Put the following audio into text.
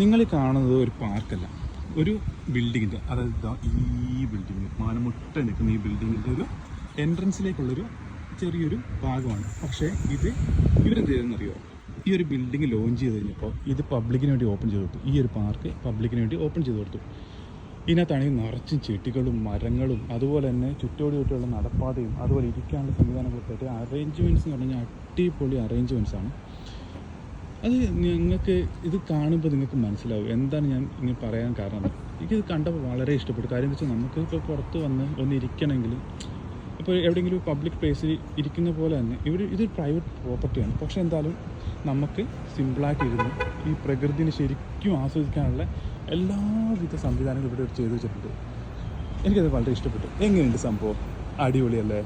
നിങ്ങൾ കാണുന്നത് ഒരു പാർക്കല്ല, ഒരു ബിൽഡിങ്ങിൻ്റെ, അതായത് ഈ ബിൽഡിങ് മാനമുട്ട നിൽക്കുന്ന ഈ ബിൽഡിങ്ങിൻ്റെ ഒരു എൻട്രൻസിലേക്കുള്ളൊരു ചെറിയൊരു ഭാഗമാണ്. പക്ഷേ ഇത് ഇവരെന്ത് ചെയ്തെന്നറിയോ, ഈ ഒരു ബിൽഡിങ് ലോഞ്ച് ചെയ്ത് കഴിഞ്ഞപ്പോൾ ഇത് പബ്ലിക്കിന് വേണ്ടി ഓപ്പൺ ചെയ്ത് കൊടുത്തു. ഈ ഒരു പാർക്ക് പബ്ലിക്കിന് വേണ്ടി ഓപ്പൺ ചെയ്ത് കൊടുത്തു. ഇതിനകത്താണെങ്കിൽ നിറച്ചും ചെടികളും മരങ്ങളും അതുപോലെ തന്നെ ചുറ്റോടിയുള്ള നടപ്പാതയും അതുപോലെ ഇരിക്കാനുള്ള സംവിധാനങ്ങളൊക്കെ ആയിട്ട് അറേഞ്ച്മെൻറ്റ്സ് എന്ന് പറഞ്ഞാൽ അടിപൊളി അറേഞ്ച്മെൻറ്റ്സാണ്. അത് നിങ്ങൾക്ക് ഇത് കാണുമ്പോൾ നിങ്ങൾക്ക് മനസ്സിലാവും എന്താണ് ഞാൻ ഇങ്ങനെ പറയാൻ കാരണം. എനിക്കിത് കണ്ടപ്പോൾ വളരെ ഇഷ്ടപ്പെട്ടു. കാര്യം എന്ന് വെച്ചാൽ നമുക്ക് ഇപ്പോൾ പുറത്ത് വന്ന് ഒന്ന് ഇരിക്കണമെങ്കിൽ ഇപ്പോൾ എവിടെയെങ്കിലും പബ്ലിക് പ്ലേസിൽ ഇരിക്കുന്ന പോലെ തന്നെ ഇതൊരു പ്രൈവറ്റ് പ്രോപ്പർട്ടിയാണ്. പക്ഷേ എന്തായാലും നമുക്ക് സിമ്പിളായിട്ട് ഇരുന്ന് ഈ പ്രകൃതിനെ ശരിക്കും ആസ്വദിക്കാനുള്ള എല്ലാവിധ സംവിധാനങ്ങളും ഇവിടെ ചെയ്തു വെച്ചിട്ടുണ്ട്. എനിക്കത് വളരെ ഇഷ്ടപ്പെട്ടു. എങ്ങനെയുണ്ട് സംഭവം? അടിപൊളിയല്ലേ?